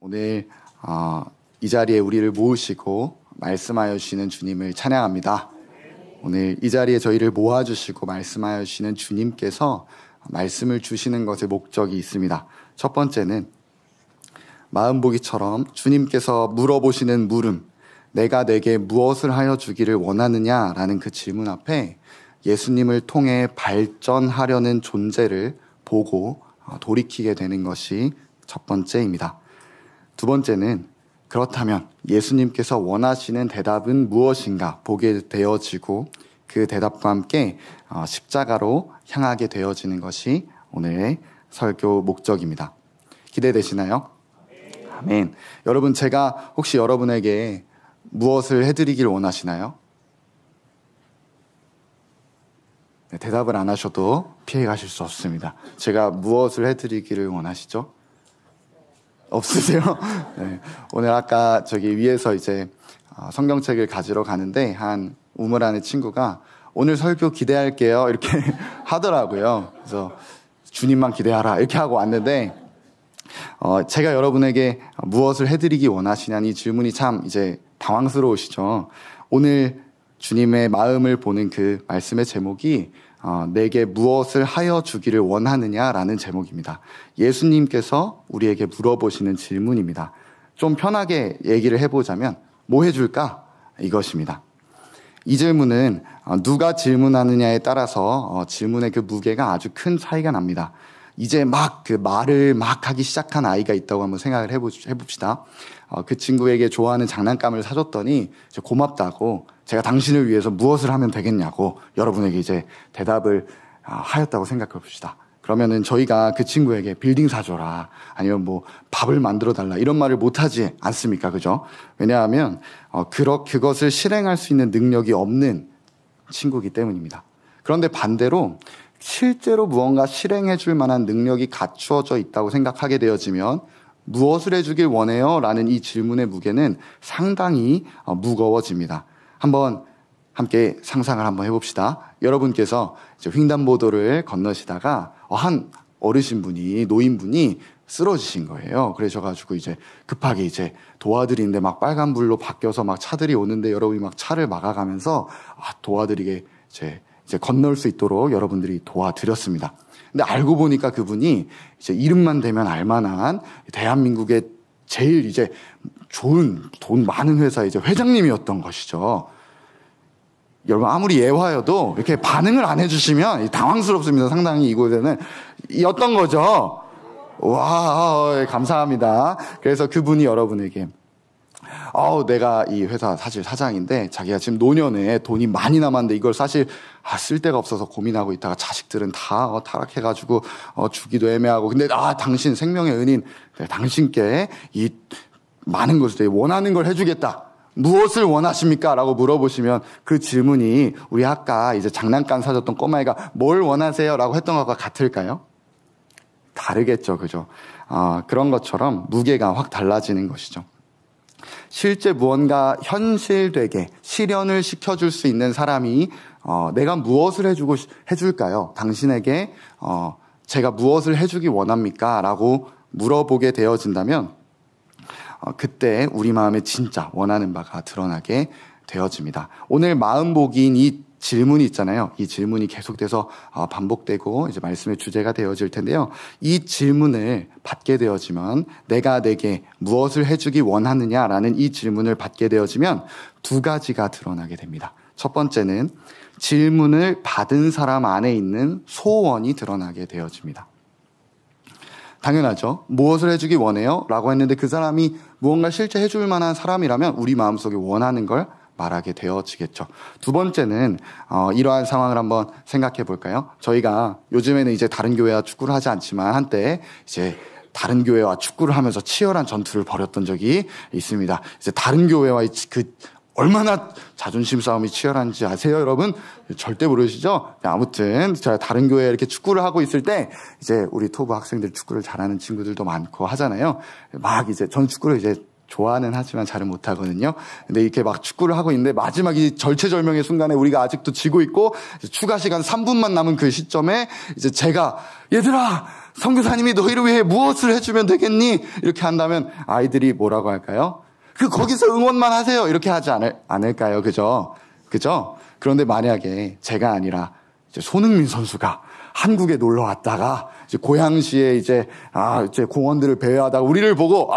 오늘 이 자리에 우리를 모으시고 말씀하여 주시는 주님을 찬양합니다. 오늘 이 자리에 저희를 모아주시고 말씀하여 주시는 주님께서 말씀을 주시는 것에 목적이 있습니다. 첫 번째는 마음보기처럼 주님께서 물어보시는 물음, 내가 내게 무엇을 하여 주기를 원하느냐라는 그 질문 앞에 예수님을 통해 발전하려는 존재를 보고 돌이키게 되는 것이 첫 번째입니다. 두 번째는 그렇다면 예수님께서 원하시는 대답은 무엇인가 보게 되어지고 그 대답과 함께 십자가로 향하게 되어지는 것이 오늘의 설교 목적입니다. 기대되시나요? 아멘. 여러분, 제가 혹시 여러분에게 무엇을 해드리길 원하시나요? 네, 대답을 안 하셔도 피해 가실 수 없습니다. 제가 무엇을 해드리기를 원하시죠? 없으세요? 네. 오늘 아까 저기 위에서 이제 성경책을 가지러 가는데 한 우물안의 친구가 오늘 설교 기대할게요 이렇게 하더라고요. 그래서 주님만 기대하라 이렇게 하고 왔는데 제가 여러분에게 무엇을 해드리기 원하시냐는 이 질문이 참 이제 당황스러우시죠. 오늘 주님의 마음을 보는 그 말씀의 제목이 내게 무엇을 하여 주기를 원하느냐라는 제목입니다. 예수님께서 우리에게 물어보시는 질문입니다. 좀 편하게 얘기를 해보자면 뭐 해줄까? 이것입니다. 이 질문은 누가 질문하느냐에 따라서 질문의 그 무게가 아주 큰 차이가 납니다. 이제 막 그 말을 막 하기 시작한 아이가 있다고 한번 생각을 해봅시다. 그 친구에게 좋아하는 장난감을 사줬더니 이제 고맙다고 제가 당신을 위해서 무엇을 하면 되겠냐고 여러분에게 이제 대답을 하였다고 생각해 봅시다. 그러면은 저희가 그 친구에게 빌딩 사줘라 아니면 뭐 밥을 만들어 달라 이런 말을 못하지 않습니까? 그죠? 왜냐하면 그것을 실행할 수 있는 능력이 없는 친구이기 때문입니다. 그런데 반대로 실제로 무언가 실행해 줄 만한 능력이 갖추어져 있다고 생각하게 되어지면 무엇을 해주길 원해요? 라는 이 질문의 무게는 상당히 무거워집니다. 한번 함께 상상을 한번 해봅시다. 여러분께서 이제 횡단보도를 건너시다가 한 어르신분이, 노인분이 쓰러지신 거예요. 그러셔가지고 이제 급하게 이제 도와드리는데 막 빨간불로 바뀌어서 막 차들이 오는데 여러분이 막 차를 막아가면서 도와드리게 이제 건널 수 있도록 여러분들이 도와드렸습니다. 근데 알고 보니까 그분이 이제 이름만 대면 알만한 대한민국의 제일 이제 좋은 돈 많은 회사의 이제 회장님이었던 것이죠. 여러분 아무리 예화여도 이렇게 반응을 안 해주시면 당황스럽습니다. 상당히 이곳에는 였던 거죠. 와, 감사합니다. 그래서 그분이 여러분에게 내가 이 회사 사실 사장인데 자기가 지금 노년에 돈이 많이 남았는데 이걸 사실 쓸 데가 없어서 고민하고 있다가 자식들은 다 타락해가지고 주기도 애매하고 근데 당신 생명의 은인 당신께 이 많은 것을 원하는 걸 해주겠다. 무엇을 원하십니까? 라고 물어보시면 그 질문이 우리 아까 이제 장난감 사줬던 꼬마애가 뭘 원하세요? 라고 했던 것과 같을까요? 다르겠죠. 그죠? 그런 것처럼 무게가 확 달라지는 것이죠. 실제 무언가 현실되게 실현을 시켜줄 수 있는 사람이 내가 무엇을 해줄까요? 당신에게 제가 무엇을 해주기 원합니까? 라고 물어보게 되어진다면 그때 우리 마음에 진짜 원하는 바가 드러나게 되어집니다. 오늘 마음보기인 이 질문이 있잖아요. 이 질문이 계속돼서 반복되고 이제 말씀의 주제가 되어질 텐데요. 이 질문을 받게 되어지면 내가 내게 무엇을 해주기 원하느냐라는 이 질문을 받게 되어지면 두 가지가 드러나게 됩니다. 첫 번째는 질문을 받은 사람 안에 있는 소원이 드러나게 되어집니다. 당연하죠. 무엇을 해주기 원해요? 라고 했는데 그 사람이 무언가 실제 해줄 만한 사람이라면 우리 마음속에 원하는 걸 말하게 되어지겠죠. 두 번째는 이러한 상황을 한번 생각해 볼까요? 저희가 요즘에는 이제 다른 교회와 축구를 하지 않지만 한때 이제 다른 교회와 축구를 하면서 치열한 전투를 벌였던 적이 있습니다. 이제 다른 교회와 얼마나 자존심 싸움이 치열한지 아세요, 여러분? 절대 모르시죠? 아무튼 제가 다른 교회에 이렇게 축구를 하고 있을 때 이제 우리 토부 학생들 축구를 잘하는 친구들도 많고 하잖아요. 막 이제 전 축구를 이제 좋아는 하지만 잘은 못하거든요. 근데 이렇게 막 축구를 하고 있는데 마지막 이 절체절명의 순간에 우리가 아직도 지고 있고 추가 시간 3분만 남은 그 시점에 이제 제가 얘들아 선교사님이 너희를 위해 무엇을 해주면 되겠니? 이렇게 한다면 아이들이 뭐라고 할까요? 거기서 응원만 하세요. 이렇게 하지 않을까요? 그죠? 그런데 만약에 제가 아니라 이제 손흥민 선수가 한국에 놀러 왔다가 이제 고양시에 이제 공원들을 배회하다가 우리를 보고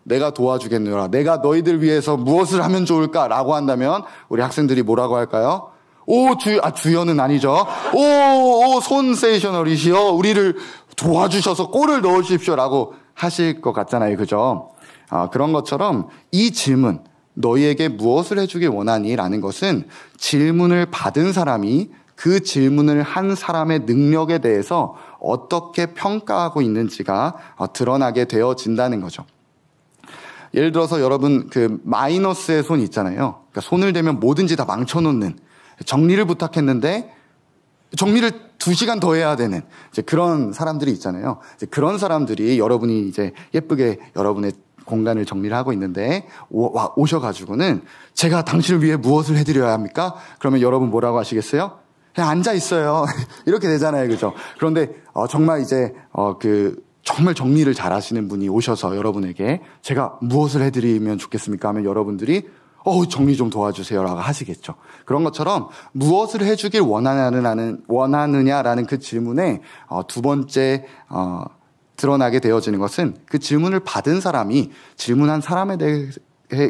내가 도와주겠노라. 내가 너희들 위해서 무엇을 하면 좋을까라고 한다면 우리 학생들이 뭐라고 할까요? 주연은 아니죠. 손세이셔널이시여. 우리를 도와주셔서 골을 넣으십시오라고 하실 것 같잖아요. 그죠? 그런 것처럼 이 질문, 너희에게 무엇을 해주길 원하니? 라는 것은 질문을 받은 사람이 그 질문을 한 사람의 능력에 대해서 어떻게 평가하고 있는지가 드러나게 되어진다는 거죠. 예를 들어서 여러분 마이너스의 손 있잖아요. 그러니까 손을 대면 뭐든지 다 망쳐놓는, 정리를 부탁했는데 정리를 2시간 더 해야 되는 이제 그런 사람들이 있잖아요. 이제 그런 사람들이 여러분이 이제 예쁘게 여러분의 공간을 정리를 하고 있는데 오셔가지고는 제가 당신을 위해 무엇을 해드려야 합니까? 그러면 여러분 뭐라고 하시겠어요? 그냥 앉아 있어요. 이렇게 되잖아요, 그죠? 그런데 정말 이제 정말 정리를 잘하시는 분이 오셔서 여러분에게 제가 무엇을 해드리면 좋겠습니까? 하면 여러분들이 정리 좀 도와주세요라고 하시겠죠. 그런 것처럼 무엇을 해주길 원하느냐라는 그 질문에 두 번째 드러나게 되어지는 것은 그 질문을 받은 사람이 질문한 사람에 대해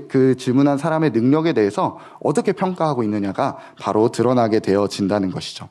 그 질문한 사람의 능력에 대해서 어떻게 평가하고 있느냐가 바로 드러나게 되어진다는 것이죠.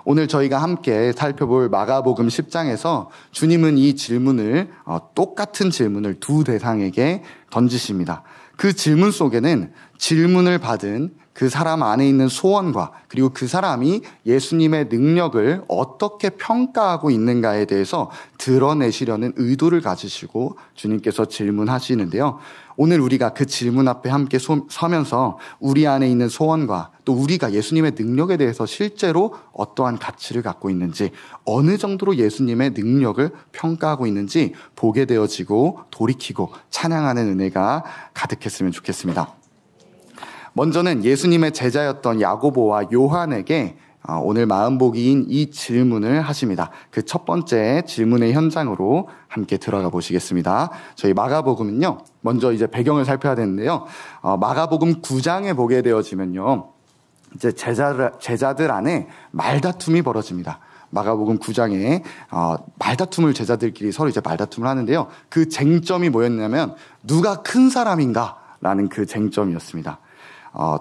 오늘 저희가 함께 살펴볼 마가복음 10장에서 주님은 이 질문을 똑같은 질문을 두 대상에게 던지십니다. 그 질문 속에는 질문을 받은 그 사람 안에 있는 소원과 그리고 그 사람이 예수님의 능력을 어떻게 평가하고 있는가에 대해서 드러내시려는 의도를 가지시고 주님께서 질문하시는데요. 오늘 우리가 그 질문 앞에 함께 서면서 우리 안에 있는 소원과 또 우리가 예수님의 능력에 대해서 실제로 어떠한 가치를 갖고 있는지, 어느 정도로 예수님의 능력을 평가하고 있는지 보게 되어지고 돌이키고 찬양하는 은혜가 가득했으면 좋겠습니다. 먼저는 예수님의 제자였던 야고보와 요한에게 오늘 마음보기인 이 질문을 하십니다. 그 첫 번째 질문의 현장으로 함께 들어가 보시겠습니다. 저희 마가복음은요, 먼저 이제 배경을 살펴야 되는데요. 마가복음 9장에 보게 되어지면요, 이제 제자들 안에 말다툼이 벌어집니다. 마가복음 9장에 말다툼을 제자들끼리 서로 이제 말다툼을 하는데요. 그 쟁점이 뭐였냐면 누가 큰 사람인가라는 그 쟁점이었습니다.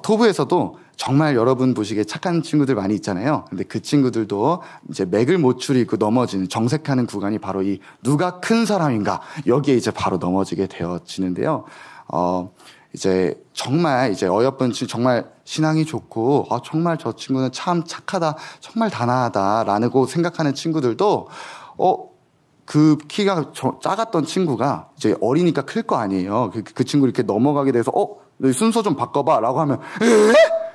토부에서도 정말 여러분 보시기에 착한 친구들 많이 있잖아요. 근데 그 친구들도 이제 맥을 못 추리고 넘어지는, 정색하는 구간이 바로 이 누가 큰 사람인가, 여기에 이제 바로 넘어지게 되어지는데요. 이제 정말 이제 어여쁜 친구, 정말 신앙이 좋고 정말 저 친구는 참 착하다, 정말 단아하다라고 생각하는 친구들도 그 키가 작았던 친구가 이제 어리니까 클 거 아니에요. 그 친구 이렇게 넘어가게 돼서 너 순서 좀 바꿔봐 라고 하면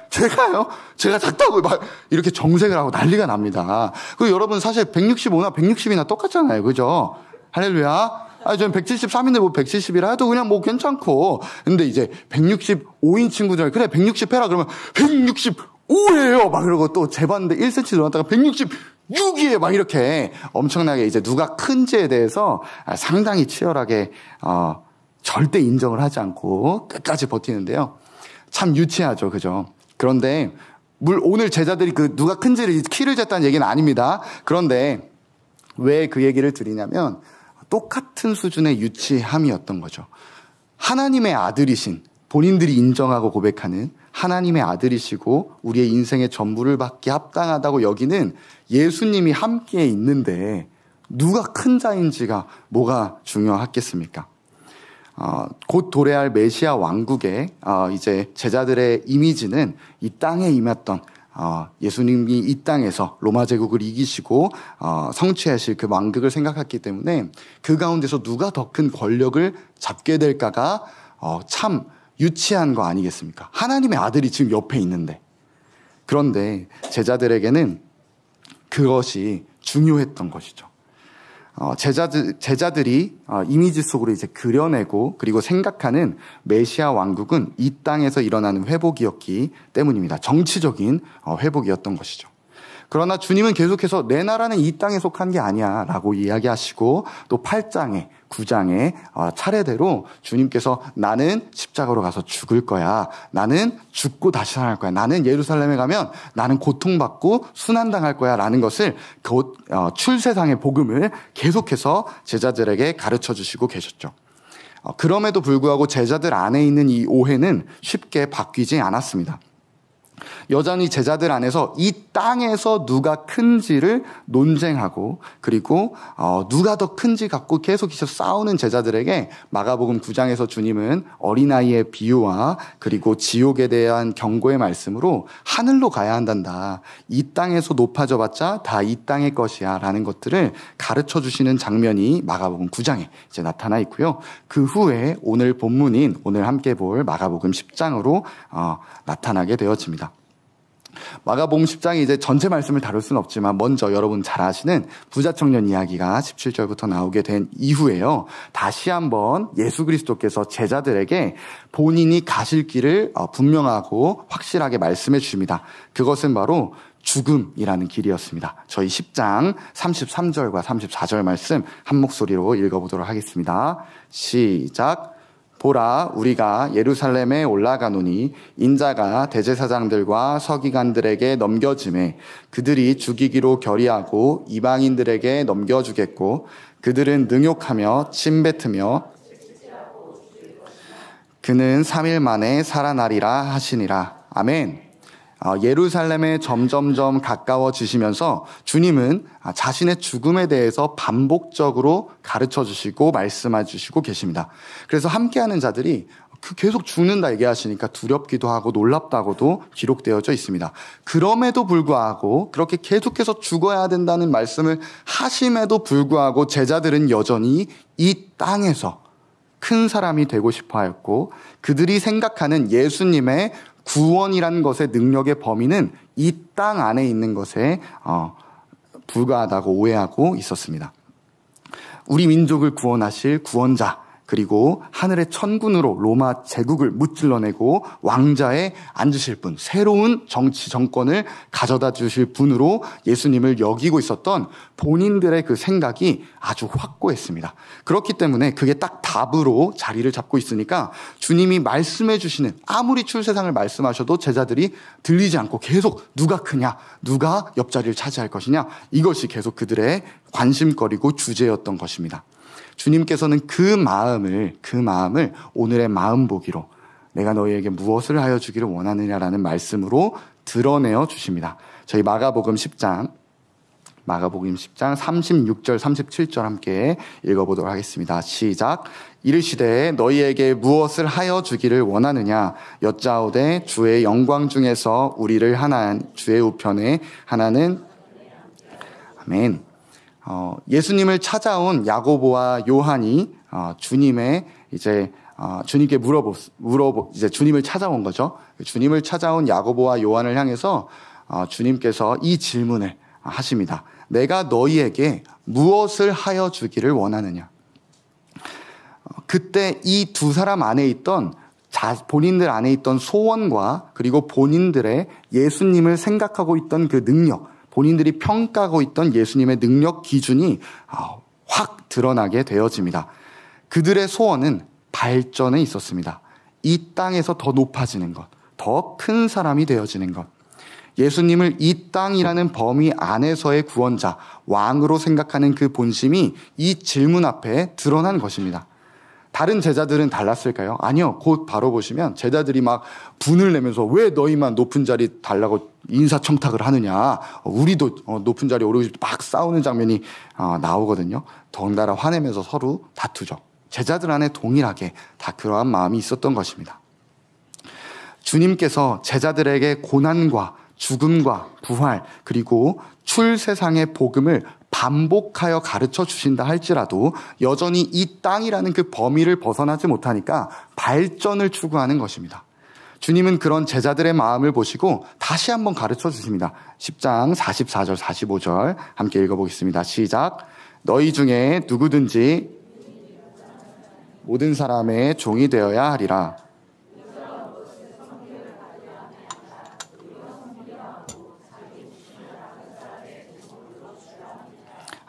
제가요? 제가 작다고 막 이렇게 정색을 하고 난리가 납니다. 그리고 여러분 사실 165나 160이나 똑같잖아요. 그죠? 할렐루야. 저는 173인데 뭐 170이라 해도 그냥 뭐 괜찮고. 근데 이제 165인 친구들, 그래 160 해라 그러면 165예요 막 그러고 또 재봤는데 1cm 늘어났다가 166이에요 막 이렇게 엄청나게 이제 누가 큰지에 대해서 상당히 치열하게 절대 인정을 하지 않고 끝까지 버티는데요. 참 유치하죠. 그죠? 그런데 오늘 제자들이 그 누가 큰지를 키를 쟀다는 얘기는 아닙니다. 그런데 왜 그 얘기를 드리냐면 똑같은 수준의 유치함이었던 거죠. 하나님의 아들이신, 본인들이 인정하고 고백하는 하나님의 아들이시고 우리의 인생의 전부를 받기 합당하다고 여기는 예수님이 함께 있는데 누가 큰 자인지가 뭐가 중요하겠습니까? 곧 도래할 메시아 왕국의 이제 제자들의 이미지는 이 땅에 임했던 예수님이 이 땅에서 로마 제국을 이기시고 성취하실 그 왕국을 생각했기 때문에 그 가운데서 누가 더 큰 권력을 잡게 될까가 참 유치한 거 아니겠습니까? 하나님의 아들이 지금 옆에 있는데. 그런데 제자들에게는 그것이 중요했던 것이죠. 제자들이 이미지 속으로 이제 그려내고 그리고 생각하는 메시아 왕국은 이 땅에서 일어나는 회복이었기 때문입니다. 정치적인 회복이었던 것이죠. 그러나 주님은 계속해서 내 나라는 이 땅에 속한 게 아니야 라고 이야기하시고 또 8장에 9장에 차례대로 주님께서 나는 십자가로 가서 죽을 거야. 나는 죽고 다시 살아날 거야. 나는 예루살렘에 가면 나는 고통받고 순환당할 거야 라는 것을 곧 출세상의 복음을 계속해서 제자들에게 가르쳐 주시고 계셨죠. 그럼에도 불구하고 제자들 안에 있는 이 오해는 쉽게 바뀌지 않았습니다. 여전히 제자들 안에서 이 땅에서 누가 큰지를 논쟁하고 그리고 누가 더 큰지 갖고 계속해서 싸우는 제자들에게 마가복음 9장에서 주님은 어린아이의 비유와 그리고 지옥에 대한 경고의 말씀으로 하늘로 가야 한단다. 이 땅에서 높아져 봤자 다 이 땅의 것이야 라는 것들을 가르쳐 주시는 장면이 마가복음 9장에 이제 나타나 있고요. 그 후에 오늘 본문인 오늘 함께 볼 마가복음 10장으로 나타나게 되어집니다. 마가복음 10장이 이제 전체 말씀을 다룰 수는 없지만 먼저 여러분 잘 아시는 부자 청년 이야기가 17절부터 나오게 된 이후에요. 다시 한번 예수 그리스도께서 제자들에게 본인이 가실 길을 분명하고 확실하게 말씀해 주십니다. 그것은 바로 죽음이라는 길이었습니다. 저희 10장 33절과 34절 말씀 한 목소리로 읽어보도록 하겠습니다. 시작. 보라, 우리가 예루살렘에 올라가노니 인자가 대제사장들과 서기관들에게 넘겨짐에 그들이 죽이기로 결의하고 이방인들에게 넘겨주겠고 그들은 능욕하며 침뱉으며 그는 3일 만에 살아나리라 하시니라. 아멘. 예루살렘에 점점점 가까워지시면서 주님은 자신의 죽음에 대해서 반복적으로 가르쳐 주시고 말씀해 주시고 계십니다. 그래서 함께하는 자들이 계속 죽는다 얘기하시니까 두렵기도 하고 놀랍다고도 기록되어져 있습니다. 그럼에도 불구하고 그렇게 계속해서 죽어야 된다는 말씀을 하심에도 불구하고 제자들은 여전히 이 땅에서 큰 사람이 되고 싶어 했고 그들이 생각하는 예수님의 구원이라는 것의 능력의 범위는 이 땅 안에 있는 것에 불과하다고 오해하고 있었습니다. 우리 민족을 구원하실 구원자 그리고 하늘의 천군으로 로마 제국을 무찔러내고 왕자에 앉으실 분, 새로운 정치 정권을 가져다 주실 분으로 예수님을 여기고 있었던 본인들의 그 생각이 아주 확고했습니다. 그렇기 때문에 그게 딱 답으로 자리를 잡고 있으니까 주님이 말씀해 주시는 아무리 출세상을 말씀하셔도 제자들이 들리지 않고 계속 누가 크냐, 누가 옆자리를 차지할 것이냐 이것이 계속 그들의 관심거리고 주제였던 것입니다. 주님께서는 그 마음을 오늘의 마음보기로 내가 너희에게 무엇을 하여 주기를 원하느냐라는 말씀으로 드러내어 주십니다. 저희 마가복음 10장 36절 37절 함께 읽어보도록 하겠습니다. 시작. 이르시되 너희에게 무엇을 하여 주기를 원하느냐 여짜오되 주의 영광 중에서 우리를 하나 주의 우편에 하나는 아멘. 예수님을 찾아온 야고보와 요한이 주님의 주님께 이제 주님을 찾아온 거죠. 주님을 찾아온 야고보와 요한을 향해서 주님께서 이 질문을 하십니다. 내가 너희에게 무엇을 하여 주기를 원하느냐? 그때 이 두 사람 안에 있던 본인들 안에 있던 소원과 그리고 본인들의 예수님을 생각하고 있던 그 능력, 본인들이 평가하고 있던 예수님의 능력 기준이 확 드러나게 되어집니다. 그들의 소원은 발전에 있었습니다. 이 땅에서 더 높아지는 것, 더 큰 사람이 되어지는 것. 예수님을 이 땅이라는 범위 안에서의 구원자, 왕으로 생각하는 그 본심이 이 질문 앞에 드러난 것입니다. 다른 제자들은 달랐을까요? 아니요. 곧 바로 보시면 제자들이 막 분을 내면서 왜 너희만 높은 자리 달라고 인사청탁을 하느냐. 우리도 높은 자리에 오르고 싶다 막 싸우는 장면이 나오거든요. 덩달아 화내면서 서로 다투죠. 제자들 안에 동일하게 다 그러한 마음이 있었던 것입니다. 주님께서 제자들에게 고난과 죽음과 부활 그리고 출세상의 복음을 반복하여 가르쳐 주신다 할지라도 여전히 이 땅이라는 그 범위를 벗어나지 못하니까 발전을 추구하는 것입니다. 주님은 그런 제자들의 마음을 보시고 다시 한번 가르쳐 주십니다. 10장 44절 45절 함께 읽어보겠습니다. 시작. 너희 중에 누구든지 모든 사람의 종이 되어야 하리라.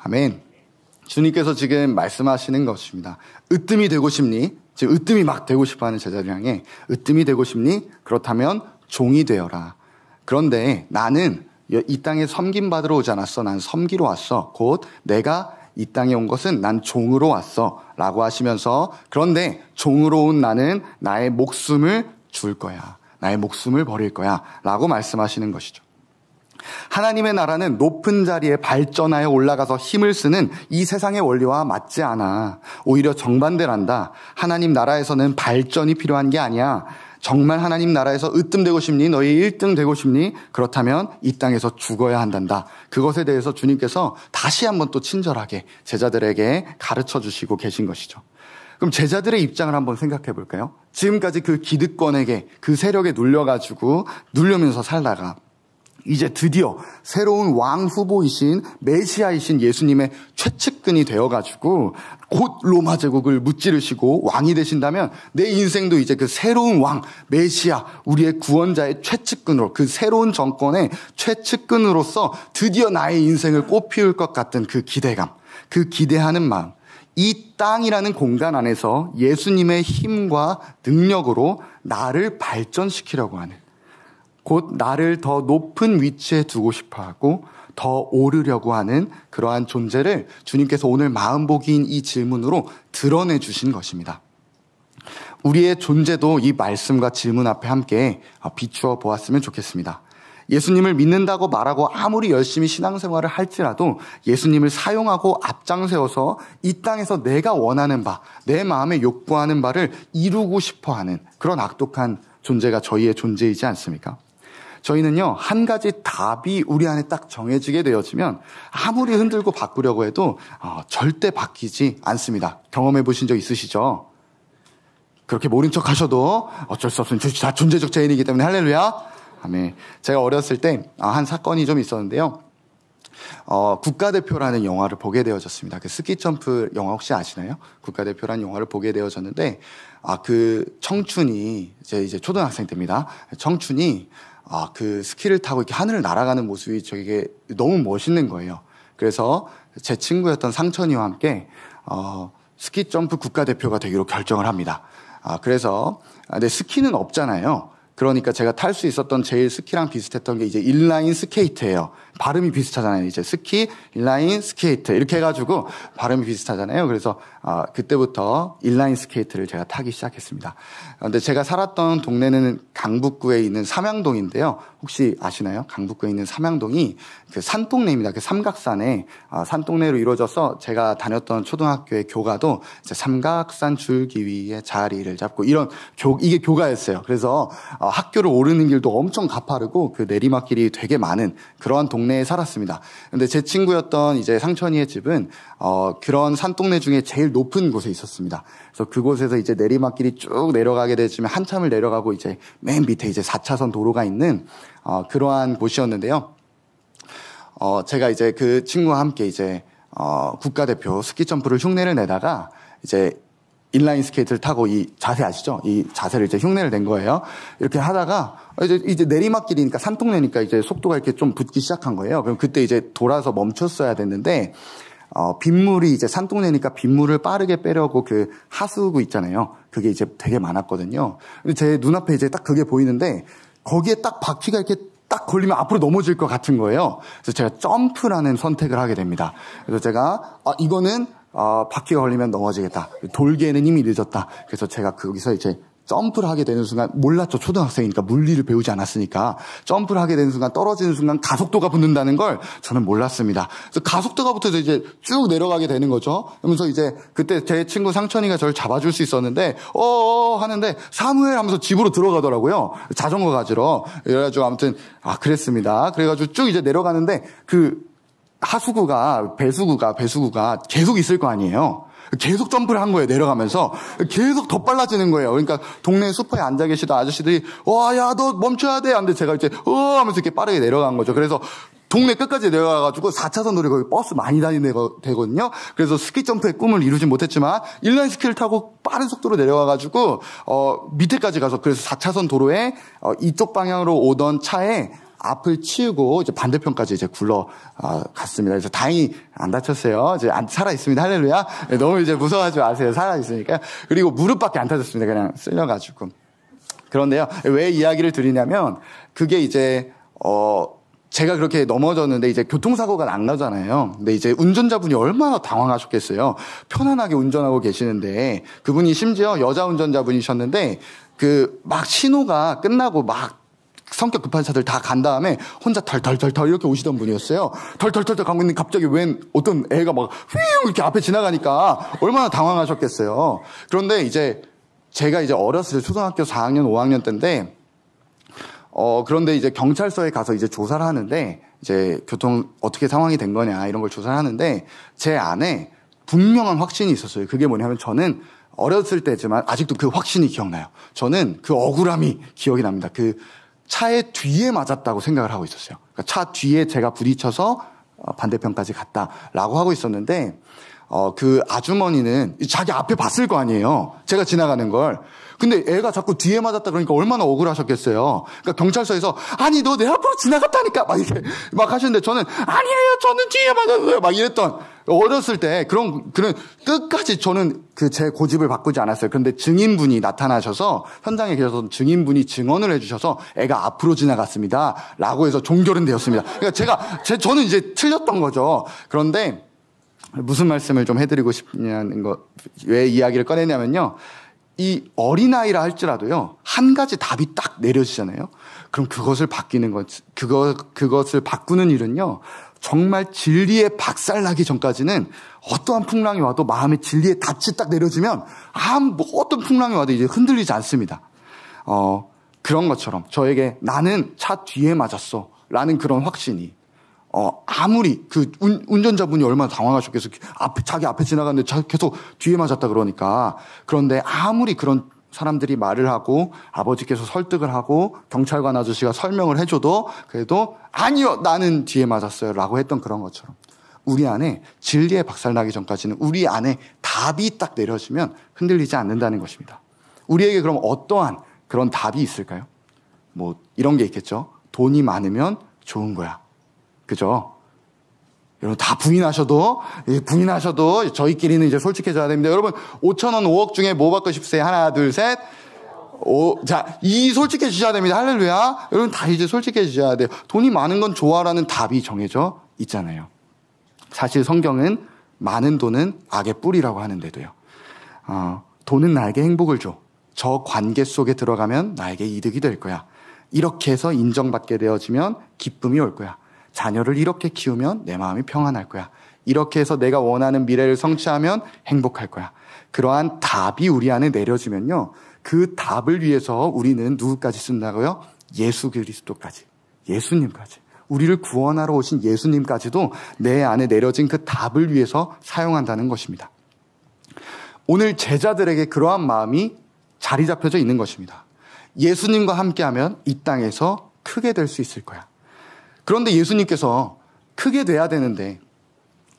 아멘. 주님께서 지금 말씀하시는 것입니다. 으뜸이 되고 싶니? 지금 으뜸이 막 되고 싶어하는 제자들 향해 으뜸이 되고 싶니? 그렇다면 종이 되어라. 그런데 나는 이 땅에 섬김받으러 오지 않았어. 난 섬기러 왔어. 곧 내가 이 땅에 온 것은 난 종으로 왔어. 라고 하시면서 그런데 종으로 온 나는 나의 목숨을 줄 거야. 나의 목숨을 버릴 거야. 라고 말씀하시는 것이죠. 하나님의 나라는 높은 자리에 발전하여 올라가서 힘을 쓰는 이 세상의 원리와 맞지 않아. 오히려 정반대란다. 하나님 나라에서는 발전이 필요한 게 아니야. 정말 하나님 나라에서 으뜸되고 싶니? 너희 1등 되고 싶니? 그렇다면 이 땅에서 죽어야 한단다. 그것에 대해서 주님께서 다시 한번 또 친절하게 제자들에게 가르쳐 주시고 계신 것이죠. 그럼 제자들의 입장을 한번 생각해 볼까요? 지금까지 그 기득권에게 그 세력에 눌려면서 살다가 이제 드디어 새로운 왕 후보이신 메시아이신 예수님의 최측근이 되어가지고 곧 로마 제국을 무찌르시고 왕이 되신다면 내 인생도 이제 그 새로운 왕 메시아 우리의 구원자의 최측근으로 그 새로운 정권의 최측근으로서 드디어 나의 인생을 꽃피울 것 같은 그 기대감, 그 기대하는 마음, 이 땅이라는 공간 안에서 예수님의 힘과 능력으로 나를 발전시키려고 하는, 곧 나를 더 높은 위치에 두고 싶어하고 더 오르려고 하는 그러한 존재를 주님께서 오늘 마음복이인 이 질문으로 드러내 주신 것입니다. 우리의 존재도 이 말씀과 질문 앞에 함께 비추어 보았으면 좋겠습니다. 예수님을 믿는다고 말하고 아무리 열심히 신앙생활을 할지라도 예수님을 사용하고 앞장세워서 이 땅에서 내가 원하는 바, 내 마음에 욕구하는 바를 이루고 싶어하는 그런 악독한 존재가 저희의 존재이지 않습니까? 저희는요, 한 가지 답이 우리 안에 딱 정해지게 되어지면 아무리 흔들고 바꾸려고 해도 절대 바뀌지 않습니다. 경험해 보신 적 있으시죠? 그렇게 모른 척 하셔도 어쩔 수 없으면 다 존재적 죄인이기 때문에 할렐루야. 아멘. 제가 어렸을 때 한 사건이 좀 있었는데요. 국가대표라는 영화를 보게 되어졌습니다. 그 스키점프 영화 혹시 아시나요? 국가대표라는 영화를 보게 되어졌는데, 그 청춘이, 이제 초등학생 때입니다. 청춘이, 그 스키를 타고 이렇게 하늘을 날아가는 모습이 저게 너무 멋있는 거예요. 그래서 제 친구였던 상천이와 함께, 스키점프 국가대표가 되기로 결정을 합니다. 그래서, 근데 스키는 없잖아요. 그러니까 제가 탈 수 있었던 제일 스키랑 비슷했던 게 이제 인라인 스케이트예요. 발음이 비슷하잖아요. 이제 스키, 인라인 스케이트 이렇게 해가지고 발음이 비슷하잖아요. 그래서 그때부터 인라인 스케이트를 제가 타기 시작했습니다. 근데 제가 살았던 동네는 강북구에 있는 삼양동인데요. 혹시 아시나요? 강북구에 있는 삼양동이 그 산동네입니다. 그 삼각산에 산동네로 이루어져서 제가 다녔던 초등학교의 교가도 이제 삼각산 줄기 위에 자리를 잡고 이런 이게 교가였어요. 그래서 학교를 오르는 길도 엄청 가파르고 그 내리막길이 되게 많은 그러한 동네에 살았습니다. 근데 제 친구였던 이제 상천이의 집은 그런 산동네 중에 제일 높은 곳에 있었습니다. 그래서 그곳에서 이제 내리막길이 쭉 내려가게 되지만 한참을 내려가고 이제 맨 밑에 이제 4차선 도로가 있는 그러한 곳이었는데요. 제가 이제 그 친구와 함께 이제 국가대표 스키점프를 흉내를 내다가 이제 인라인 스케이트를 타고 이 자세 아시죠? 이 자세를 이제 흉내를 낸 거예요. 이렇게 하다가 이제 내리막길이니까 산동네니까 이제 속도가 이렇게 좀 붙기 시작한 거예요. 그럼 그때 이제 돌아서 멈췄어야 됐는데 빗물이 이제 산동네니까 빗물을 빠르게 빼려고 그 하수구 있잖아요. 그게 이제 되게 많았거든요. 근데 제 눈앞에 이제 딱 그게 보이는데 거기에 딱 바퀴가 이렇게 딱 걸리면 앞으로 넘어질 것 같은 거예요. 그래서 제가 점프라는 선택을 하게 됩니다. 그래서 제가 이거는 바퀴가 걸리면 넘어지겠다. 돌기에는 이미 늦었다. 그래서 제가 거기서 이제 점프를 하게 되는 순간, 몰랐죠. 초등학생이니까 물리를 배우지 않았으니까. 점프를 하게 되는 순간, 떨어지는 순간 가속도가 붙는다는 걸 저는 몰랐습니다. 그래서 가속도가 붙어서 이제 쭉 내려가게 되는 거죠. 그러면서 이제 그때 제 친구 상천이가 저를 잡아줄 수 있었는데, 하는데, 사무엘 하면서 집으로 들어가더라고요. 자전거 가지러. 그래가지고 아무튼, 그랬습니다. 그래가지고 쭉 이제 내려가는데, 하수구가, 배수구가 계속 있을 거 아니에요. 계속 점프를 한 거예요, 내려가면서. 계속 더 빨라지는 거예요. 그러니까 동네 슈퍼에 앉아 계시던 아저씨들이, 야, 너 멈춰야 돼. 근데 제가 이제, 하면서 이렇게 빠르게 내려간 거죠. 그래서 동네 끝까지 내려가가지고 4차선 도로 거기 버스 많이 다니는 데거든요. 그래서 스키 점프의 꿈을 이루진 못했지만, 인라인 스키를 타고 빠른 속도로 내려가가지고, 밑에까지 가서, 그래서 4차선 도로에, 이쪽 방향으로 오던 차에 앞을 치우고 이제 반대편까지 이제 갔습니다. 그래서 다행히 안 다쳤어요. 이제 살아 있습니다. 할렐루야. 너무 이제 무서워하지 마세요. 살아 있으니까. 그리고 무릎밖에 안 다쳤습니다. 그냥 쓸려가지고. 그런데요, 왜 이야기를 드리냐면 그게 이제 제가 그렇게 넘어졌는데 이제 교통사고가 안 나잖아요. 근데 이제 운전자분이 얼마나 당황하셨겠어요. 편안하게 운전하고 계시는데 그분이 심지어 여자 운전자분이셨는데 막 신호가 끝나고 막 성격 급한 차들 다 간 다음에 혼자 덜덜덜덜 이렇게 오시던 분이었어요. 덜덜덜덜 가고 있는데 갑자기 웬 어떤 애가 막 휘 이렇게 앞에 지나가니까 얼마나 당황하셨겠어요. 그런데 이제 제가 이제 어렸을 때 초등학교 4학년, 5학년 때인데 그런데 이제 경찰서에 가서 이제 조사를 하는데 이제 교통 어떻게 상황이 된 거냐 이런 걸 조사를 하는데 제 안에 분명한 확신이 있었어요. 그게 뭐냐면 저는 어렸을 때지만 아직도 그 확신이 기억나요. 저는 그 억울함이 기억이 납니다. 그 차의 뒤에 맞았다고 생각을 하고 있었어요. 그러니까 차 뒤에 제가 부딪혀서 반대편까지 갔다라고 하고 있었는데 그 아주머니는 자기 앞에 봤을 거 아니에요. 제가 지나가는 걸. 근데 애가 자꾸 뒤에 맞았다 그러니까 얼마나 억울하셨겠어요. 그러니까 경찰서에서 아니 너 내 앞으로 지나갔다니까 막 이렇게 막 하시는데 저는 아니에요 저는 뒤에 맞았어요 막 이랬던 어렸을 때 그런 끝까지 저는 제 고집을 바꾸지 않았어요. 그런데 증인분이 나타나셔서 현장에 계셔서 증인분이 증언을 해주셔서 애가 앞으로 지나갔습니다 라고 해서 종결은 되었습니다. 그러니까 저는 이제 틀렸던 거죠. 그런데 무슨 말씀을 좀 해드리고 싶냐는 왜 이야기를 꺼내냐면요. 이 어린아이라 할지라도요, 한 가지 답이 딱 내려지잖아요. 그럼 그것을 그것을 바꾸는 일은요, 정말 진리에 박살나기 전까지는 어떠한 풍랑이 와도 마음의 진리에 닻이 딱 내려지면, 어떤 풍랑이 와도 이제 흔들리지 않습니다. 그런 것처럼 저에게 나는 차 뒤에 맞았어. 라는 그런 확신이. 아무리 운전자분이 얼마나 당황하셨겠어요. 자기 앞에 지나갔는데 계속 뒤에 맞았다 그러니까. 그런데 아무리 그런 사람들이 말을 하고 아버지께서 설득을 하고 경찰관 아저씨가 설명을 해줘도 그래도 아니요 나는 뒤에 맞았어요 라고 했던 그런 것처럼 우리 안에 진리에 박살나기 전까지는 우리 안에 답이 딱 내려지면 흔들리지 않는다는 것입니다. 우리에게 그럼 어떠한 그런 답이 있을까요? 뭐 이런 게 있겠죠. 돈이 많으면 좋은 거야. 그죠? 여러분 다 부인하셔도 저희끼리는 이제 솔직해져야 됩니다. 여러분 5,000원 5억 중에 뭐 받고 싶으세요? 하나 둘 셋. 자, 솔직해지셔야 됩니다. 할렐루야. 여러분 다 이제 솔직해지셔야 돼요. 돈이 많은 건 좋아라는 답이 정해져 있잖아요. 사실 성경은 많은 돈은 악의 뿌리라고 하는데도요. 돈은 나에게 행복을 줘. 저 관계 속에 들어가면 나에게 이득이 될 거야. 이렇게 해서 인정받게 되어지면 기쁨이 올 거야. 자녀를 이렇게 키우면 내 마음이 평안할 거야. 이렇게 해서 내가 원하는 미래를 성취하면 행복할 거야. 그러한 답이 우리 안에 내려지면요. 그 답을 위해서 우리는 누구까지 쓴다고요? 예수 그리스도까지. 예수님까지. 우리를 구원하러 오신 예수님까지도 내 안에 내려진 그 답을 위해서 사용한다는 것입니다. 오늘 제자들에게 그러한 마음이 자리 잡혀져 있는 것입니다. 예수님과 함께하면 이 땅에서 크게 될 수 있을 거야. 그런데 예수님께서 크게 돼야 되는데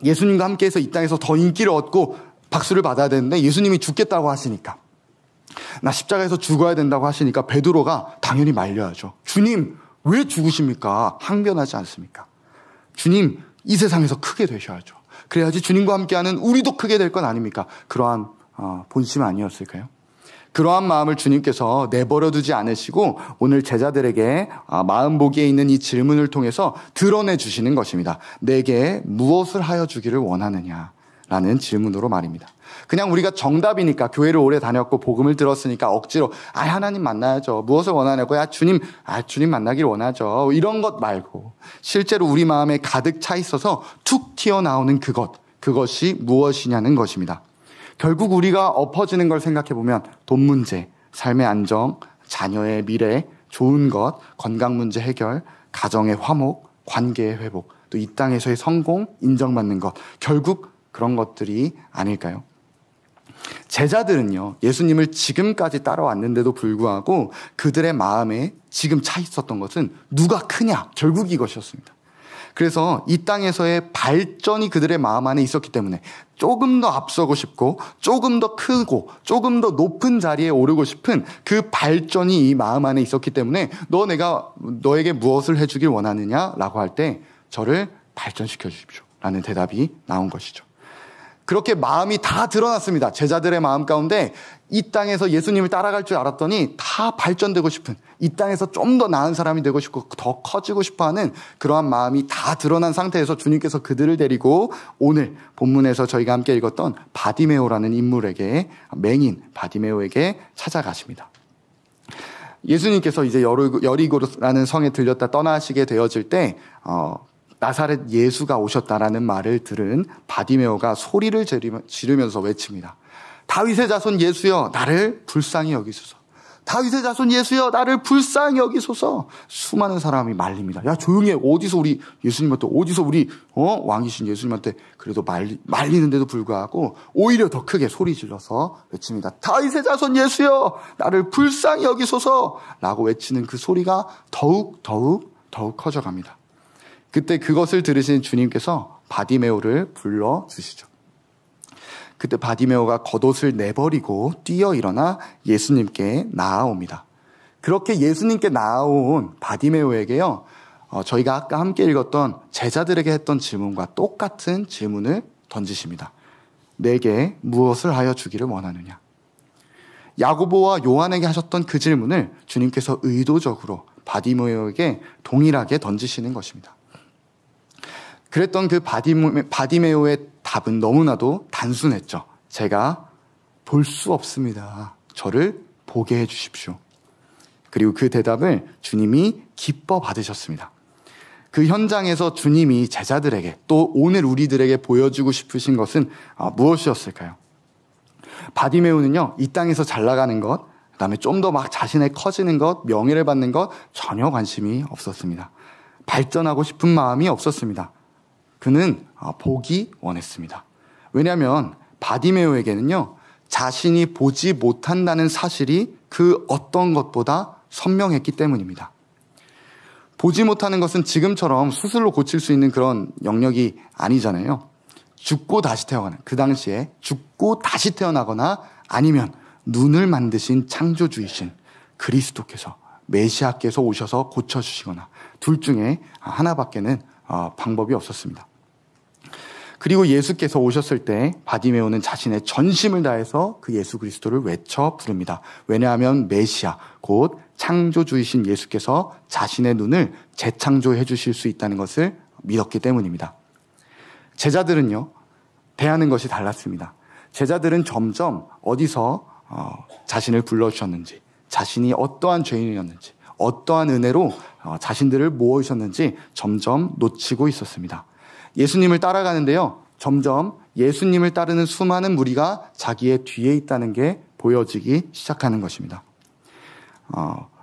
예수님과 함께해서 이 땅에서 더 인기를 얻고 박수를 받아야 되는데 예수님이 죽겠다고 하시니까 나 십자가에서 죽어야 된다고 하시니까 베드로가 당연히 말려야죠. 주님 왜 죽으십니까? 항변하지 않습니까? 주님 이 세상에서 크게 되셔야죠. 그래야지 주님과 함께하는 우리도 크게 될 건 아닙니까? 그러한 본심 아니었을까요? 그러한 마음을 주님께서 내버려두지 않으시고 오늘 제자들에게 마음 보기에 있는 이 질문을 통해서 드러내 주시는 것입니다. 내게 무엇을 하여 주기를 원하느냐라는 질문으로 말입니다. 그냥 우리가 정답이니까 교회를 오래 다녔고 복음을 들었으니까 억지로 하나님 만나야죠. 무엇을 원하냐고 주님 만나길 원하죠. 이런 것 말고 실제로 우리 마음에 가득 차 있어서 툭 튀어나오는 그것이 무엇이냐는 것입니다. 결국 우리가 엎어지는 걸 생각해보면 돈 문제, 삶의 안정, 자녀의 미래, 좋은 것, 건강 문제 해결, 가정의 화목, 관계의 회복, 또 이 땅에서의 성공, 인정받는 것, 결국 그런 것들이 아닐까요? 제자들은요, 예수님을 지금까지 따라왔는데도 불구하고 그들의 마음에 지금 차 있었던 것은 누가 크냐? 결국 이것이었습니다. 그래서 이 땅에서의 발전이 그들의 마음 안에 있었기 때문에 조금 더 앞서고 싶고 조금 더 크고 조금 더 높은 자리에 오르고 싶은 그 발전이 이 마음 안에 있었기 때문에 내가 너에게 무엇을 해주길 원하느냐라고 할 때 저를 발전시켜 주십시오 라는 대답이 나온 것이죠. 그렇게 마음이 다 드러났습니다. 제자들의 마음 가운데 이 땅에서 예수님을 따라갈 줄 알았더니 다 발전되고 싶은, 이 땅에서 좀 더 나은 사람이 되고 싶고 더 커지고 싶어하는 그러한 마음이 다 드러난 상태에서 주님께서 그들을 데리고 오늘 본문에서 저희가 함께 읽었던 바디메오라는 인물에게, 맹인 바디메오에게 찾아가십니다. 예수님께서 이제 여리고라는 성에 들렸다 떠나시게 되어질 때 나사렛 예수가 오셨다라는 말을 들은 바디메오가 소리를 지르면서 외칩니다. 다윗의 자손 예수여 나를 불쌍히 여기소서. 다윗의 자손 예수여 나를 불쌍히 여기소서. 수많은 사람이 말립니다. 야 조용히 해. 어디서 우리 예수님한테, 어디서 우리 왕이신 예수님한테 그래도 말리는데도 불구하고 오히려 더 크게 소리 질러서 외칩니다. 다윗의 자손 예수여 나를 불쌍히 여기소서 라고 외치는 그 소리가 더욱 커져갑니다. 그때 그것을 들으신 주님께서 바디메오를 불러주시죠. 그때 바디메오가 겉옷을 내버리고 뛰어 일어나 예수님께 나아옵니다. 그렇게 예수님께 나아온 바디메오에게요, 저희가 아까 함께 읽었던 제자들에게 했던 질문과 똑같은 질문을 던지십니다. 내게 무엇을 하여 주기를 원하느냐? 야고보와 요한에게 하셨던 그 질문을 주님께서 의도적으로 바디메오에게 동일하게 던지시는 것입니다. 그랬던 그 바디메오의 답은 너무나도 단순했죠. 제가 볼 수 없습니다. 저를 보게 해주십시오. 그리고 그 대답을 주님이 기뻐 받으셨습니다. 그 현장에서 주님이 제자들에게 또 오늘 우리들에게 보여주고 싶으신 것은 무엇이었을까요? 바디메오는요, 이 땅에서 잘 나가는 것, 그다음에 좀 더 막 자신의 커지는 것, 명예를 받는 것 전혀 관심이 없었습니다. 발전하고 싶은 마음이 없었습니다. 그는 보기 원했습니다. 왜냐하면 바디메오에게는요, 자신이 보지 못한다는 사실이 그 어떤 것보다 선명했기 때문입니다. 보지 못하는 것은 지금처럼 수술로 고칠 수 있는 그런 영역이 아니잖아요. 죽고 다시 태어나는, 그 당시에 죽고 다시 태어나거나 아니면 눈을 만드신 창조주이신 그리스도께서, 메시아께서 오셔서 고쳐주시거나 둘 중에 하나밖에는 방법이 없었습니다. 그리고 예수께서 오셨을 때 바디메오는 자신의 전심을 다해서 그 예수 그리스도를 외쳐 부릅니다. 왜냐하면 메시아, 곧 창조주이신 예수께서 자신의 눈을 재창조해 주실 수 있다는 것을 믿었기 때문입니다. 제자들은요, 대하는 것이 달랐습니다. 제자들은 점점 어디서 자신을 불러주셨는지, 자신이 어떠한 죄인이었는지, 어떠한 은혜로 자신들을 모으셨는지 점점 놓치고 있었습니다. 예수님을 따라가는데요, 점점 예수님을 따르는 수많은 무리가 자기의 뒤에 있다는 게 보여지기 시작하는 것입니다.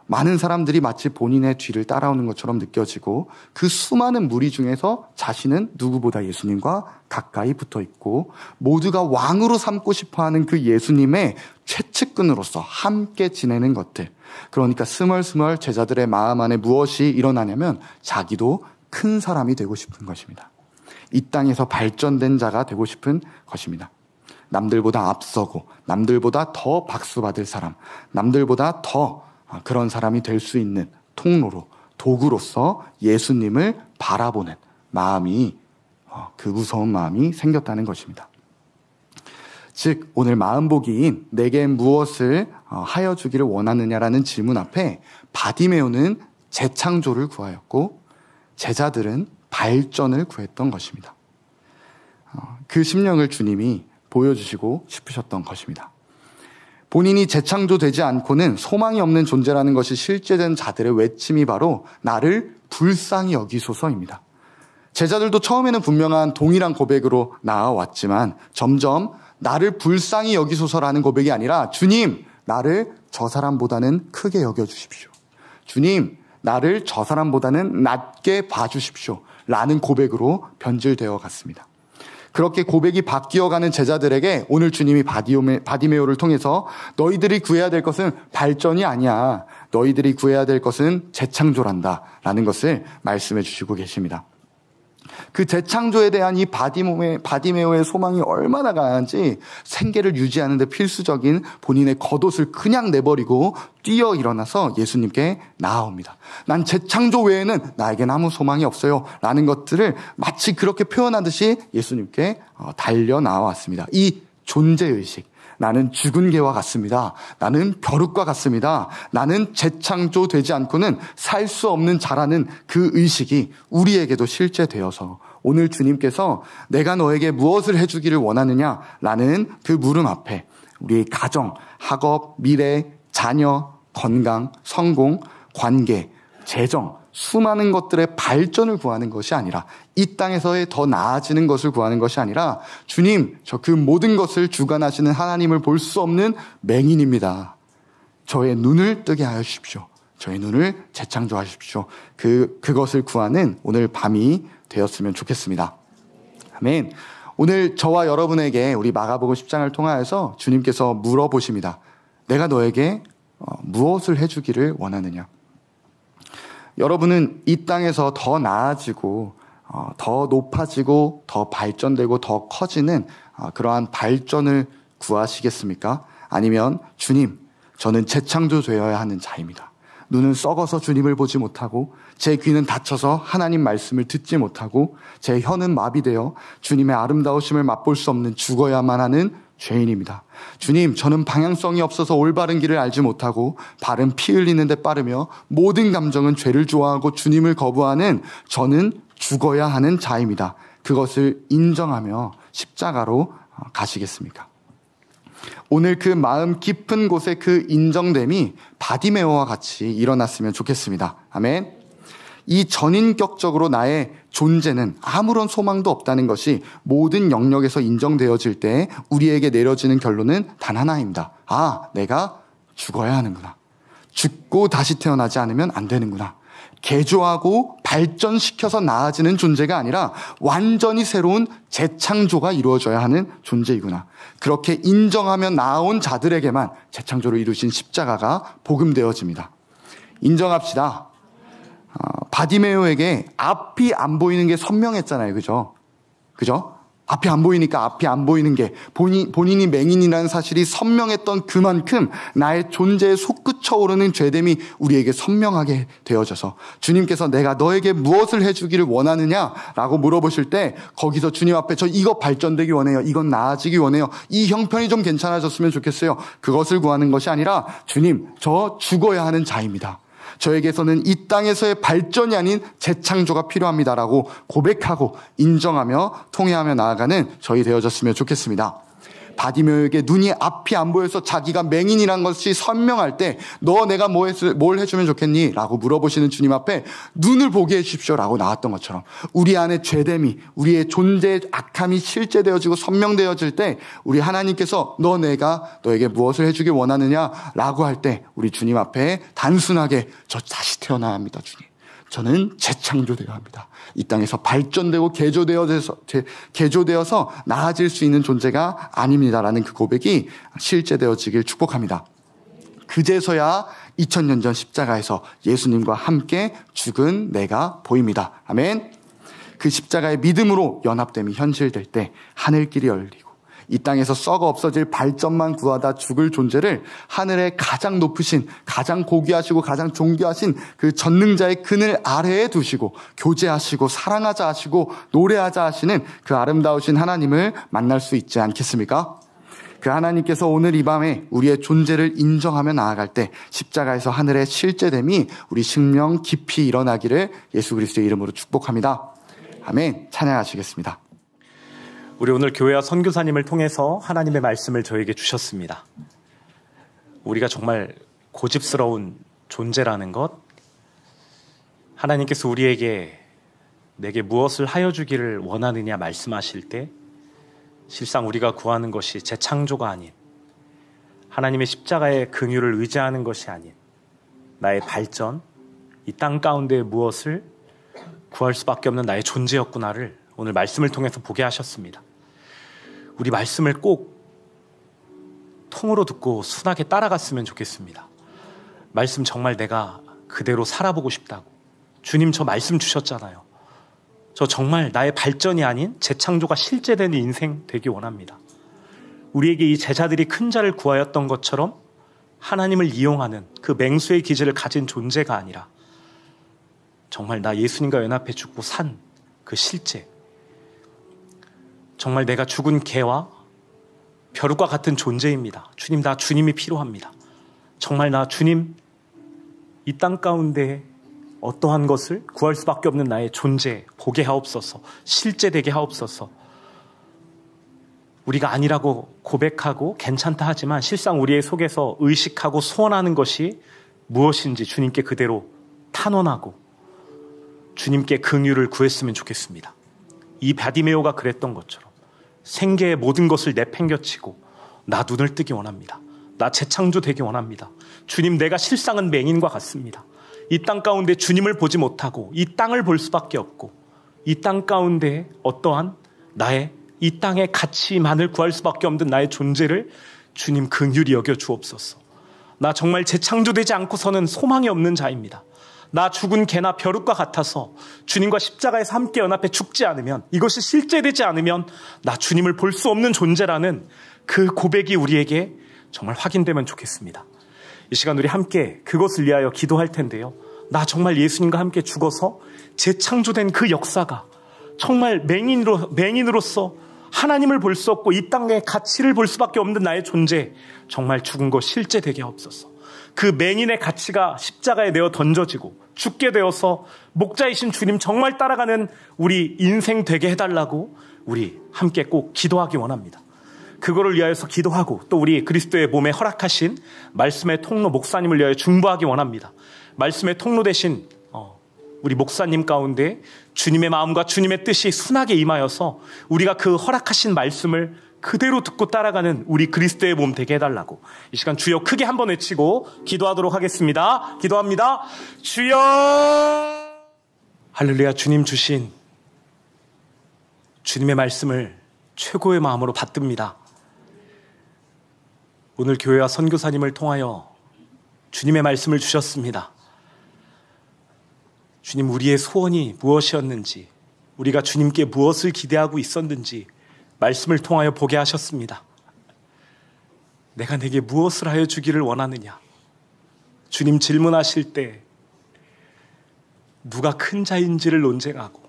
많은 사람들이 마치 본인의 뒤를 따라오는 것처럼 느껴지고 그 수많은 무리 중에서 자신은 누구보다 예수님과 가까이 붙어 있고 모두가 왕으로 삼고 싶어하는 그 예수님의 최측근으로서 함께 지내는 것들. 그러니까 스멀스멀 제자들의 마음 안에 무엇이 일어나냐면 자기도 큰 사람이 되고 싶은 것입니다. 이 땅에서 발전된 자가 되고 싶은 것입니다. 남들보다 앞서고 남들보다 더 박수받을 사람, 남들보다 더 그런 사람이 될 수 있는 통로로, 도구로서 예수님을 바라보는 마음이, 그 무서운 마음이 생겼다는 것입니다. 즉 오늘 마음보기인 내게 무엇을 하여 주기를 원하느냐라는 질문 앞에 바디메오는 재창조를 구하였고 제자들은 발전을 구했던 것입니다. 그 심령을 주님이 보여주시고 싶으셨던 것입니다. 본인이 재창조되지 않고는 소망이 없는 존재라는 것이 실제된 자들의 외침이 바로 나를 불쌍히 여기소서입니다. 제자들도 처음에는 분명한 동일한 고백으로 나아왔지만 점점 나를 불쌍히 여기소서라는 고백이 아니라 주님, 나를 저 사람보다는 크게 여겨주십시오. 주님, 나를 저 사람보다는 낮게 봐주십시오. 라는 고백으로 변질되어 갔습니다. 그렇게 고백이 바뀌어가는 제자들에게 오늘 주님이 바디메오를 통해서 너희들이 구해야 될 것은 발전이 아니야. 너희들이 구해야 될 것은 재창조란다. 라는 것을 말씀해 주시고 계십니다. 그 재창조에 대한 이 바디메오의 소망이 얼마나 강한지 생계를 유지하는 데 필수적인 본인의 겉옷을 그냥 내버리고 뛰어 일어나서 예수님께 나아옵니다. 난 재창조 외에는 나에겐 아무 소망이 없어요 라는 것들을 마치 그렇게 표현하듯이 예수님께 달려 나왔습니다. 이 존재의식, 나는 죽은 개와 같습니다. 나는 벼룩과 같습니다. 나는 재창조되지 않고는 살 수 없는 자라는 그 의식이 우리에게도 실제 되어서 오늘 주님께서 내가 너에게 무엇을 해주기를 원하느냐라는 그 물음 앞에 우리의 가정, 학업, 미래, 자녀, 건강, 성공, 관계, 재정, 수많은 것들의 발전을 구하는 것이 아니라 이 땅에서의 더 나아지는 것을 구하는 것이 아니라 주님, 저 그 모든 것을 주관하시는 하나님을 볼 수 없는 맹인입니다. 저의 눈을 뜨게 하여 주십시오. 저의 눈을 재창조하십시오. 그것을 구하는 오늘 밤이 되었으면 좋겠습니다. 아멘. 오늘 저와 여러분에게 우리 마가복음 10장을 통하여서 주님께서 물어보십니다. 내가 너에게 무엇을 해주기를 원하느냐? 여러분은 이 땅에서 더 나아지고 더 높아지고 더 발전되고 더 커지는 그러한 발전을 구하시겠습니까? 아니면 주님, 저는 재창조되어야 하는 자입니다. 눈은 썩어서 주님을 보지 못하고 제 귀는 닫혀서 하나님 말씀을 듣지 못하고 제 혀는 마비되어 주님의 아름다우심을 맛볼 수 없는 죽어야만 하는 죄인입니다. 주님, 저는 방향성이 없어서 올바른 길을 알지 못하고 발은 피 흘리는 데 빠르며 모든 감정은 죄를 좋아하고 주님을 거부하는 저는 죽어야 하는 자입니다. 그것을 인정하며 십자가로 가시겠습니까? 오늘 그 마음 깊은 곳에 그 인정됨이 바디메오와 같이 일어났으면 좋겠습니다. 아멘. 이 전인격적으로 나의 존재는 아무런 소망도 없다는 것이 모든 영역에서 인정되어질 때 우리에게 내려지는 결론은 단 하나입니다. 아, 내가 죽어야 하는구나. 죽고 다시 태어나지 않으면 안 되는구나. 개조하고 발전시켜서 나아지는 존재가 아니라 완전히 새로운 재창조가 이루어져야 하는 존재이구나. 그렇게 인정하며 나아온 자들에게만 재창조를 이루신 십자가가 복음되어집니다. 인정합시다. 바디메오에게 앞이 안 보이는 게 선명했잖아요. 그죠? 앞이 안 보이니까 앞이 안 보이는 게 본인이 맹인이라는 사실이 선명했던 그만큼 나의 존재에 솟구쳐 오르는 죄됨이 우리에게 선명하게 되어져서 주님께서 내가 너에게 무엇을 해주기를 원하느냐라고 물어보실 때 거기서 주님 앞에 저 이거 발전되기 원해요. 이건 나아지기 원해요. 이 형편이 좀 괜찮아졌으면 좋겠어요. 그것을 구하는 것이 아니라 주님, 저 죽어야 하는 자입니다. 저에게서는 이 땅에서의 발전이 아닌 재창조가 필요합니다라고 고백하고 인정하며 통회하며 나아가는 저희 되어졌으면 좋겠습니다. 바디메오에게 눈이 앞이 안 보여서 자기가 맹인이란 것이 선명할 때 너 내가 뭘 해주면 좋겠니? 라고 물어보시는 주님 앞에 눈을 보게 해주십시오 라고 나왔던 것처럼 우리 안에 죄됨이 우리의 존재의 악함이 실제되어지고 선명되어질 때 우리 하나님께서 내가 너에게 무엇을 해주길 원하느냐 라고 할 때 우리 주님 앞에 단순하게 저 다시 태어나야 합니다. 주님, 저는 재창조되어야 합니다. 이 땅에서 발전되고 개조되어서 나아질 수 있는 존재가 아닙니다라는 그 고백이 실제되어지길 축복합니다. 그제서야 2000년 전 십자가에서 예수님과 함께 죽은 내가 보입니다. 아멘. 그 십자가의 믿음으로 연합됨이 현실될 때 하늘길이 열리고 이 땅에서 썩어 없어질 발전만 구하다 죽을 존재를 하늘의 가장 높으신, 가장 고귀하시고 가장 존귀하신 그 전능자의 그늘 아래에 두시고 교제하시고 사랑하자 하시고 노래하자 하시는 그 아름다우신 하나님을 만날 수 있지 않겠습니까? 그 하나님께서 오늘 이 밤에 우리의 존재를 인정하며 나아갈 때 십자가에서 하늘의 실제됨이 우리 생명 깊이 일어나기를 예수 그리스도의 이름으로 축복합니다. 아멘. 찬양하시겠습니다. 우리 오늘 교회와 선교사님을 통해서 하나님의 말씀을 저에게 주셨습니다. 우리가 정말 고집스러운 존재라는 것, 하나님께서 우리에게 내게 무엇을 하여 주기를 원하느냐 말씀하실 때 실상 우리가 구하는 것이 재창조가 아닌 하나님의 십자가의 긍휼을 의지하는 것이 아닌 나의 발전, 이 땅 가운데 무엇을 구할 수밖에 없는 나의 존재였구나를 오늘 말씀을 통해서 보게 하셨습니다. 우리 말씀을 꼭 통으로 듣고 순하게 따라갔으면 좋겠습니다. 말씀 정말 내가 그대로 살아보고 싶다고. 주님 저 말씀 주셨잖아요. 저 정말 나의 발전이 아닌 재창조가 실제되는 인생 되기 원합니다. 우리에게 이 제자들이 큰 자를 구하였던 것처럼 하나님을 이용하는 그 맹수의 기질을 가진 존재가 아니라 정말 나 예수님과 연합해 죽고 산 그 실제, 정말 내가 죽은 개와 벼룩과 같은 존재입니다. 주님, 나 주님이 필요합니다. 정말 나 주님, 이 땅 가운데 어떠한 것을 구할 수밖에 없는 나의 존재 보게 하옵소서, 실제되게 하옵소서. 우리가 아니라고 고백하고 괜찮다 하지만 실상 우리의 속에서 의식하고 소원하는 것이 무엇인지 주님께 그대로 탄원하고 주님께 긍휼을 구했으면 좋겠습니다. 이 바디메오가 그랬던 것처럼 생계의 모든 것을 내팽겨치고 나 눈을 뜨기 원합니다. 나 재창조되기 원합니다. 주님, 내가 실상은 맹인과 같습니다. 이 땅 가운데 주님을 보지 못하고 이 땅을 볼 수밖에 없고 이 땅 가운데 어떠한 나의 이 땅의 가치만을 구할 수밖에 없는 나의 존재를 주님 긍휼히 여겨 주옵소서. 나 정말 재창조되지 않고서는 소망이 없는 자입니다. 나 죽은 개나 벼룩과 같아서 주님과 십자가에서 함께 연합해 죽지 않으면, 이것이 실제되지 않으면 나 주님을 볼 수 없는 존재라는 그 고백이 우리에게 정말 확인되면 좋겠습니다. 이 시간 우리 함께 그것을 위하여 기도할 텐데요. 나 정말 예수님과 함께 죽어서 재창조된 그 역사가 정말 맹인으로서 하나님을 볼 수 없고 이 땅의 가치를 볼 수밖에 없는 나의 존재, 정말 죽은 것 실제되게 하옵소서. 그 맹인의 가치가 십자가에 내어 던져지고 죽게 되어서 목자이신 주님 정말 따라가는 우리 인생 되게 해달라고 우리 함께 꼭 기도하기 원합니다. 그거를 위하여서 기도하고 또 우리 그리스도의 몸에 허락하신 말씀의 통로 목사님을 위하여 중보하기 원합니다. 말씀의 통로 되신 우리 목사님 가운데 주님의 마음과 주님의 뜻이 순하게 임하여서 우리가 그 허락하신 말씀을 그대로 듣고 따라가는 우리 그리스도의 몸 되게 해달라고 이 시간 주여 크게 한번 외치고 기도하도록 하겠습니다. 기도합니다. 주여! 할렐루야. 주님 주신 주님의 말씀을 최고의 마음으로 받듭니다. 오늘 교회와 선교사님을 통하여 주님의 말씀을 주셨습니다. 주님, 우리의 소원이 무엇이었는지, 우리가 주님께 무엇을 기대하고 있었는지 말씀을 통하여 보게 하셨습니다. 내가 내게 무엇을 하여 주기를 원하느냐? 주님 질문하실 때 누가 큰 자인지를 논쟁하고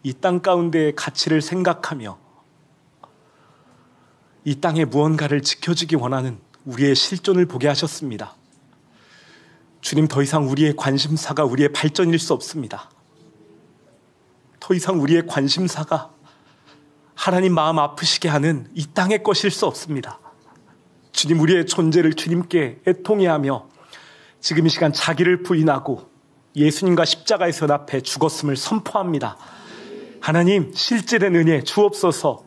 이 땅 가운데의 가치를 생각하며 이 땅에 무언가를 지켜주기 원하는 우리의 실존을 보게 하셨습니다. 주님, 더 이상 우리의 관심사가 우리의 발전일 수 없습니다. 더 이상 우리의 관심사가 하나님 마음 아프시게 하는 이 땅의 것일 수 없습니다. 주님, 우리의 존재를 주님께 애통해하며 지금 이 시간 자기를 부인하고 예수님과 십자가에서 연합해 죽었음을 선포합니다. 하나님, 실제된 은혜 주옵소서.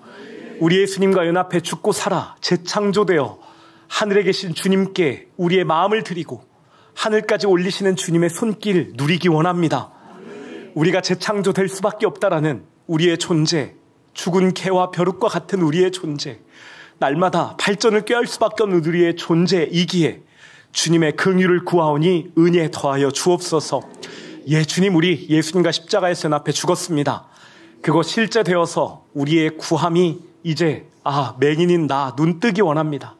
우리 예수님과 연합해 죽고 살아 재창조되어 하늘에 계신 주님께 우리의 마음을 드리고 하늘까지 올리시는 주님의 손길 누리기 원합니다. 우리가 재창조될 수밖에 없다라는 우리의 존재, 죽은 개와 벼룩과 같은 우리의 존재, 날마다 발전을 꾀할 수밖에 없는 우리의 존재이기에 주님의 긍휼을 구하오니 은혜에 더하여 주옵소서. 예, 주님, 우리 예수님과 십자가에서 연합해 죽었습니다. 그거 실제되어서 우리의 구함이 이제 맹인인 나 눈 뜨기 원합니다.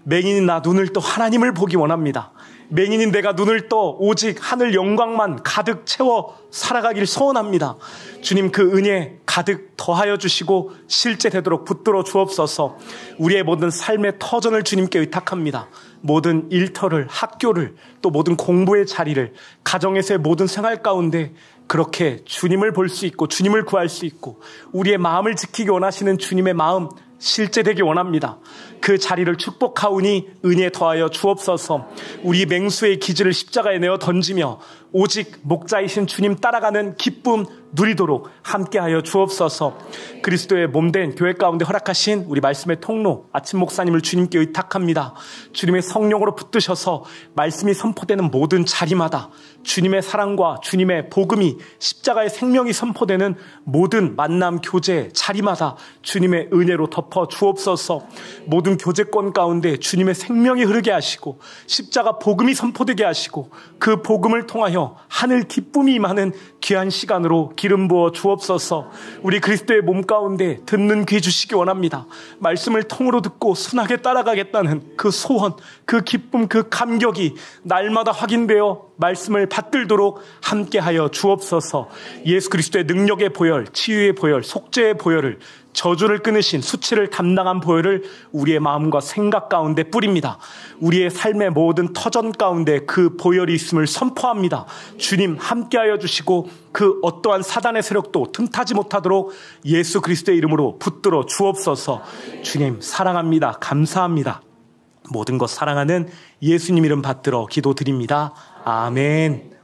맹인인 나 눈을 떠 하나님을 보기 원합니다. 맹인인 내가 눈을 떠 오직 하늘 영광만 가득 채워 살아가길 소원합니다. 주님, 그 은혜 가득 더하여 주시고 실제되도록 붙들어 주옵소서. 우리의 모든 삶의 터전을 주님께 의탁합니다. 모든 일터를, 학교를, 또 모든 공부의 자리를, 가정에서의 모든 생활 가운데 그렇게 주님을 볼 수 있고 주님을 구할 수 있고 우리의 마음을 지키기 원하시는 주님의 마음 실제되기 원합니다. 그 자리를 축복하오니 은혜 더하여 주옵소서. 우리 맹수의 기질을 십자가에 내어 던지며 오직 목자이신 주님 따라가는 기쁨 누리도록 함께하여 주옵소서. 그리스도의 몸된 교회 가운데 허락하신 우리 말씀의 통로 아침 목사님을 주님께 의탁합니다. 주님의 성령으로 붙드셔서 말씀이 선포되는 모든 자리마다 주님의 사랑과 주님의 복음이 십자가의 생명이 선포되는 모든 만남 교제 자리마다 주님의 은혜로 덮어 주옵소서. 모든 교제권 가운데 주님의 생명이 흐르게 하시고 십자가 복음이 선포되게 하시고 그 복음을 통하여 하늘 기쁨이 임하는 귀한 시간으로 기름 부어 주옵소서. 우리 그리스도의 몸 가운데 듣는 귀 주시기 원합니다. 말씀을 통으로 듣고 순하게 따라가겠다는 그 소원, 그 기쁨, 그 감격이 날마다 확인되어 말씀을 받들도록 함께하여 주옵소서. 예수 그리스도의 능력의 보혈, 치유의 보혈, 속죄의 보혈을, 저주를 끊으신 수치를 담당한 보혈을 우리의 마음과 생각 가운데 뿌립니다. 우리의 삶의 모든 터전 가운데 그 보혈이 있음을 선포합니다. 주님 함께하여 주시고 그 어떠한 사단의 세력도 틈타지 못하도록 예수 그리스도의 이름으로 붙들어 주옵소서. 주님 사랑합니다. 감사합니다. 모든 것 사랑하는 예수님 이름 받들어 기도드립니다. 아멘.